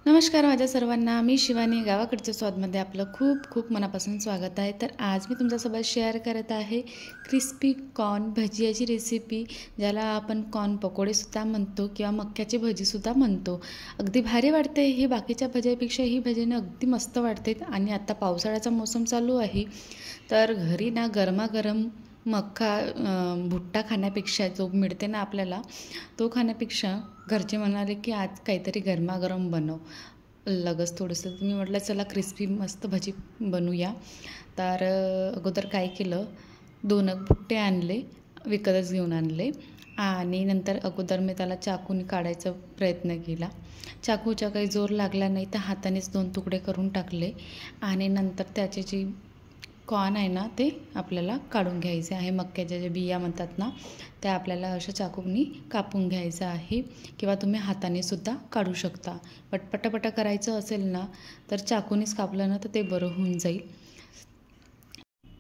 नमस्कार माझ्या सर्वांना, मी शिवानी. गावाकडच्या स्वादमध्ये आपलं खूप खूप मनापासून स्वागत आहे. तर आज मी तुमच्यासोबत शेअर करत आहे क्रिस्पी कॉर्न भजियाची रेसिपी, ज्याला आपण कॉर्न पकोडेसुद्धा म्हणतो किंवा मक्याची भजीसुद्धा म्हणतो. अगदी भारी वाटते ही. बाकीच्या भज्यापेक्षा ही भजीने अगदी मस्त वाटते. आणि आता पावसाळ्याचा मोसम चालू आहे, तर घरी ना गरमागरम मक्का भुट्टा खाण्यापेक्षा, जो मिळते ना आपल्याला, तो खाण्यापेक्षा घरचे म्हणाले की आज काहीतरी गरमागरम बनव लगेच थोडंसं. मी म्हटलं चला क्रिस्पी मस्त भजी बनवूया. तर अगोदर काय केलं, 2 भुट्टे आणले, विकतच घेऊन आणले. आणि नंतर अगोदर मी त्याला चाकूने काढायचा प्रयत्न केला. चाकूचा काही जोर लागला नाही, तर हातानेच 2 तुकडे करून टाकले. आणि नंतर त्याची जी कॉर्न आहे ना, ते आपल्याला काढून घ्यायचे आहे. मक्याच्या ज्या बिया म्हणतात ना, त्या आपल्याला अशा चाकूनी कापून घ्यायचं आहे, किंवा तुम्ही हातानेसुद्धा काढू शकता. पटापटा करायचं असेल ना, तर चाकूनीच कापलं ना तर ते बरं होऊन जाईल.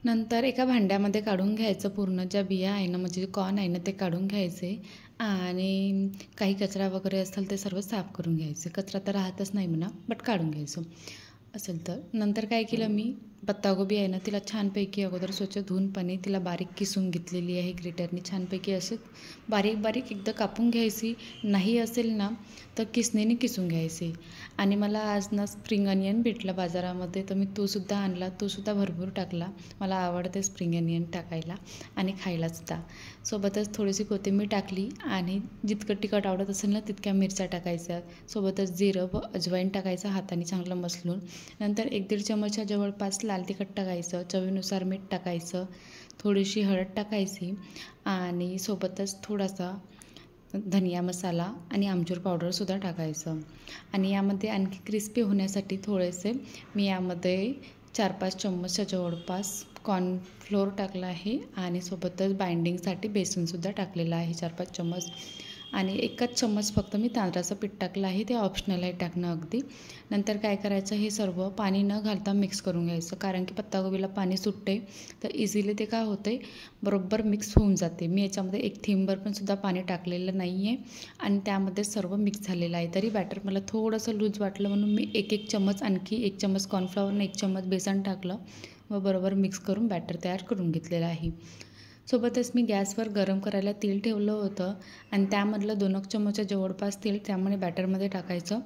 नंतर एका भांड्यामध्ये काढून घ्यायचं पूर्ण ज्या बिया आहे ना, म्हणजे कॉर्न आहे ना, ते काढून घ्यायचे. आणि काही कचरा वगैरे असेल ते सर्व साफ करून घ्यायचे. कचरा तर राहतच नाही म्हणा, बट काढून घ्यायचं असेल तर. नंतर काय केलं मी, पत्तागोबी आहे ना, तिला छानपैकी अगोदर स्वच्छ धुवून पाणी तिला बारीक किसून घेतलेली आहे ग्रेटरने. छानपैकी असं बारीक बारीक एकदा कापून घ्यायची. नाही असेल ना तर किसणीने किसून घ्यायची. आणि मला आज ना स्प्रिंग अनियन भेटला बाजारामध्ये, तर मी तोसुद्धा आणला. तोसुद्धा भरपूर टाकला. मला आवडते स्प्रिंग अनियन टाकायला आणि खायलासुद्धा. सोबतच थोडीशी कोथिंबीर टाकली, आणि जितकं तिखट आवडत असेल ना तितक्या मिरच्या टाकायच्या. सोबतच जिरं व अजवाईन टाकायचं हाताने चांगलं मसलून. नंतर 1-1.5 चमचा जवळपास लाल तिखट टाकायचं. चवीनुसार मीठ टाकायचं. थोडीशी हळद टाकायची. आणि सोबतच थोडासा धनिया मसाला आणि आमचूर पावडरसुद्धा टाकायचं. आणि यामध्ये आणखी क्रिस्पी होण्यासाठी थोडेसे मी यामध्ये 4-5 चम्मचच्या जवळपास कॉर्नफ्लोअर टाकला आहे. आणि सोबतच बाइंडिंगसाठी बेसनसुद्धा टाकलेलं आहे 4-5 चम्मच. आणि 1च चम्मच फक्त मी तांदळाचं पीठ टाकलं आहे, ते ऑप्शनल आहे टाकणं अगदी. नंतर काय करायचं, हे सर्व पाणी न घालता मिक्स करून घ्यायचं, कारण की पत्तागोबीला पाणी सुटते. तर इझिली ते काय होते, बरोबर मिक्स होऊन जाते. मी याच्यामध्ये 1 थेंबभर पण सुद्धा पाणी टाकलेलं नाही आहे. आणि त्यामध्ये सर्व मिक्स झालेलं आहे. तरी बॅटर मला थोडंसं लूज वाटलं, म्हणून मी 1 चम्मच, आणखी 1 चम्मच कॉर्नफ्लॉवरनं 1 चम्मच बेसन टाकलं व बरोबर मिक्स करून बॅटर तयार करून घेतलेलं आहे. सोबतच मी गॅसवर गरम करायला तेल ठेवलं होतं, आणि त्यामधलं 2 चमचा जवळपास तेल त्यामुळे बॅटरमध्ये टाकायचं,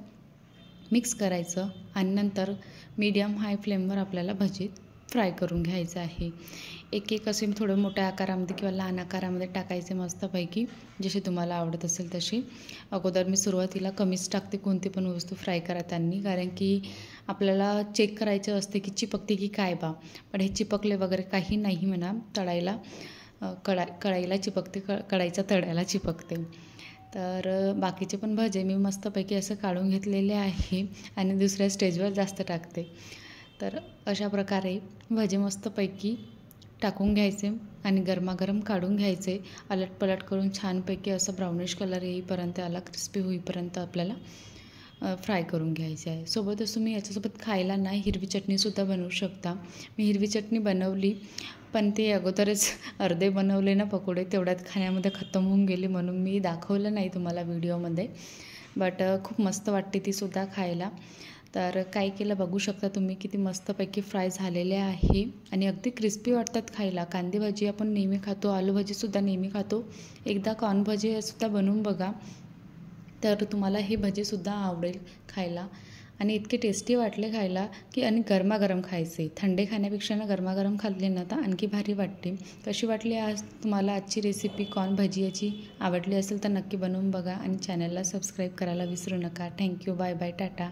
मिक्स करायचं. आणि नंतर मीडियम हाय फ्लेमवर आपल्याला भजी फ्राय करून घ्यायचं आहे. एक असे थोडं मोठ्या आकारामध्ये किंवा लहान आकारामध्ये टाकायचे मस्तपैकी, जशी तुम्हाला आवडत असेल तशी. अगोदर मी सुरुवातीला कमीच टाकते कोणती पण वस्तू फ्राय करताना, कारण की आपल्याला चेक करायचं असते की चिपकते की काय बा. पण हे चिपकले वगैरे काही नाही म्हणा. तळायला कढाईला चिपकते, कढाईच्या तळ्याला चिपकते. तर बाकीचे पण भजे मी मस्तपैकी असं काढून घेतलेले आहे, आणि दुसऱ्या स्टेजवर जास्त टाकते. तर अशा प्रकारे भजे मस्तपैकी टाकून घ्यायचे आणि गरमागरम काढून घ्यायचे. अलटपलट करून छानपैकी असं ब्राउनिश कलर येईपर्यंत, याला क्रिस्पी होईपर्यंत आपल्याला फ्राय करून घ्यायचे आहे. सोबतच तुम्ही याच्यासोबत खायला ना हिरवी चटणीसुद्धा बनवू शकता. मी हिरवी चटणी बनवली, पण ते अगोदरच अर्धे बनवले ना पकोडे, तेवढ्यात खाण्यामध्ये खतम होऊन गेले, म्हणून मी दाखवलं नाही तुम्हाला व्हिडिओमध्ये. बट खूप मस्त वाटते तीसुद्धा खायला. तर काय केलं बघू शकता तुम्ही, किती मस्तपैकी फ्राय झालेले आहे आणि अगदी क्रिस्पी वाटतात खायला. कांदे भजी आपण नेहमी खातो, आलू भजीसुद्धा नेहमी खातो. एकदा कॉर्न भजी सुद्धा बनवून बघा, तर तुम्हाला हे भजीसुद्धा आवडेल खायला. आणि इतके टेस्टी वाटले खायला की, आणि गरमागरम खायचे. थंडे खाण्यापेक्षा ना गरमागरम खाल्ले ना तर आणखी भारी वाटते. कशी वाटली आज तुम्हाला आजची रेसिपी कॉर्न भजियाची? आवडली असेल तर नक्की बनवून बघा, आणि चॅनलला सबस्क्राईब करायला विसरू नका. थँक्यू. Bye bye. टाटा.